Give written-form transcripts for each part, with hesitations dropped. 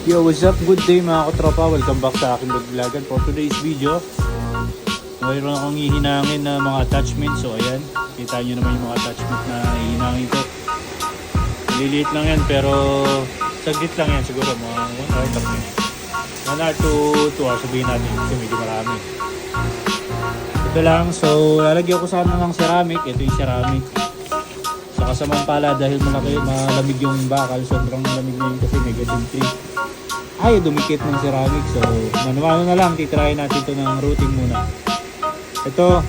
Yo, what's up? Good day mga katropa. Welcome back sa aking vlogan. For today's video, mayroon akong hihinangin na mga attachments. So ayan, kita nyo naman yung mga attachment na hihinangin ko. Liliit lang yan pero saglit lang yan siguro. Mga 1 hour lang yan. 1 hour to 2 hours sabihin natin kasi medyo marami. Ito lang. So lalagyan ko sana ng ceramic. Ito yung ceramic. Sa kasamang pala dahil malamig yung bakal. Sobrang malamig na yun kasi -3. Ay, dumikit ng ceramic. So, manuano na lang. Titry natin ito ng routing muna. Ito,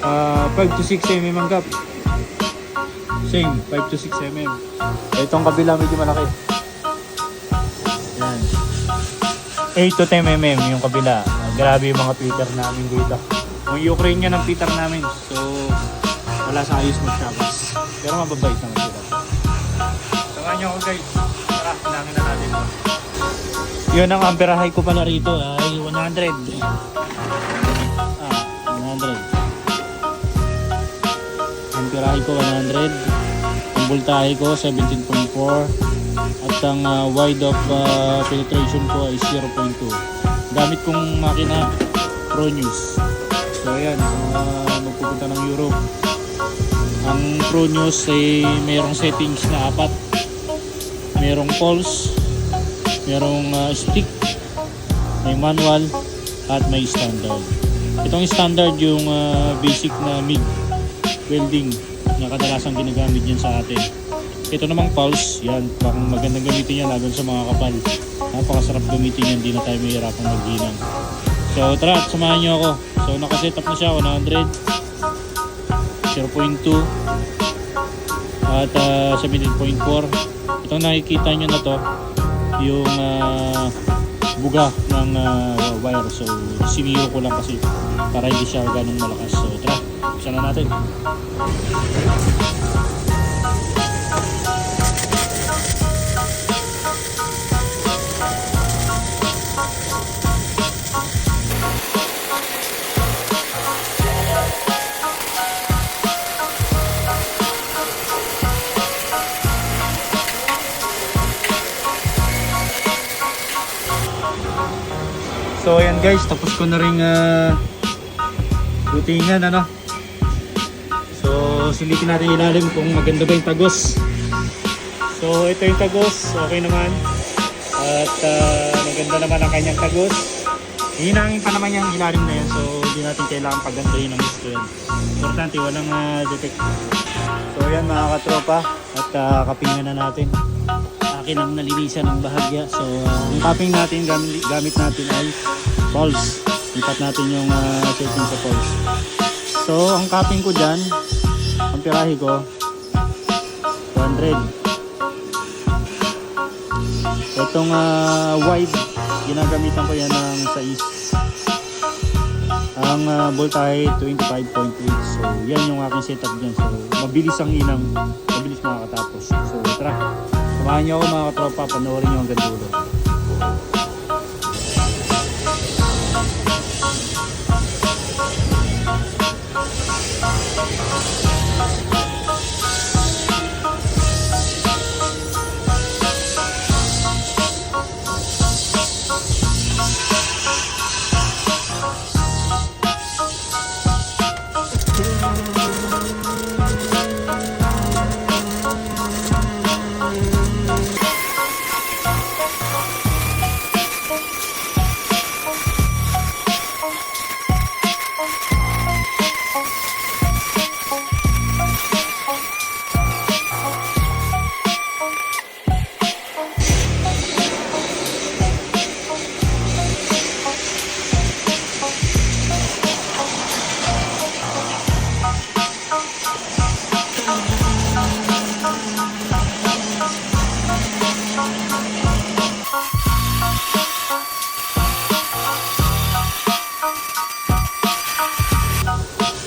5 to 6 mm ang gap. Same, 5 to 6 mm. Itong kabila medyo malaki. Yan. 8 to 10 mm yung kabila. Grabe yung mga Peter namin dito. Yung Ukraine ng Peter namin. So, wala sa ayos mag-shabas. Pero mababait naman sila. Saka nyo ako guys. Tara, hinangin na natin ito. Yun ang amperahe ko pala rito ay 100. 100. Amperahe ko 100. Ang voltahe ko 17.4. At ang wide of penetration ko ay 0.2. Gamit kong makina ProNews. So ayan, magpupunta ng Europe. Ang ProNews ay mayroong settings na 4. Mayroong pulse, merong stick, may manual, at may standard. Itong standard yung basic na MIG welding na kadalasang ginagamit yan sa atin. Ito namang pulse, yan, parang magandang gamitin yan laban sa mga kapal. Napakasarap gamitin yan, di na tayo mahirapang maghinang. So tara, samahan nyo ako. So nakaset up na siya, 100, 0.2, at 17.4. Itong nakikita nyo na to, yung buga ng wire. So siniro ko lang kasi para hindi siya ganong malakas. So tara, buksan na natin. So ayan guys, tapos ko na rin routingan ano. So silipin natin ilalim kung maganda ba yung tagos. So ito yung tagos, okay naman. At maganda naman ang kanyang tagos. Hinangin pa naman yung ilalim na yan. So hindi natin kailangan pagandahin ng gusto yan. Importante walang detect. So ayan mga katropa. At kapingan na natin. Akin ang nalinisan ng bahagya. So ang cupping natin gamit natin ay pulse. Lipat natin yung setting sa pulse. So ang cupping ko dyan, ang pirahe ko 200. Itong wide, ginagamitan ko yan ng 6. Ang voltahe 25.8. So yan yung aking setup dyan. So mabilis ang inang, mabilis makakatapos. So tara, samahan nyo ako mga katropa, panoorin nyo hanggang dulo.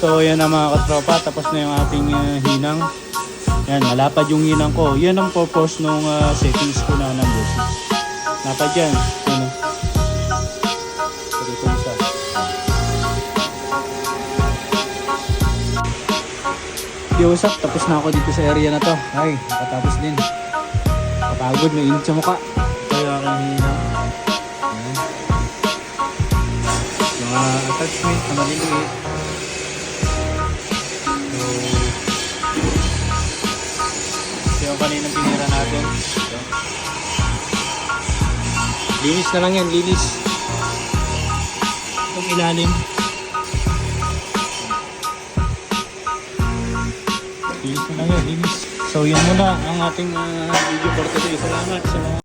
So yan na mga katropa, tapos na yung ating hinang. Yan, malapad yung hinang ko. Yan ang purpose nung settings ko na ng buses. Lapad yan. Yan. Ito isa. Yo, what's up? Tapos na ako dito sa area na to. Ay, nakatapos din. Kapagod, may init sa mukha. Ito yung aking hinang. mga attachment na maliliit. So, ito yung kaninang pinira natin. Ito. Linis na lang yan, linis. Itong ilalim. Linis na lang yan, linis. So yun muna ang ating video for today. Salamat sa mga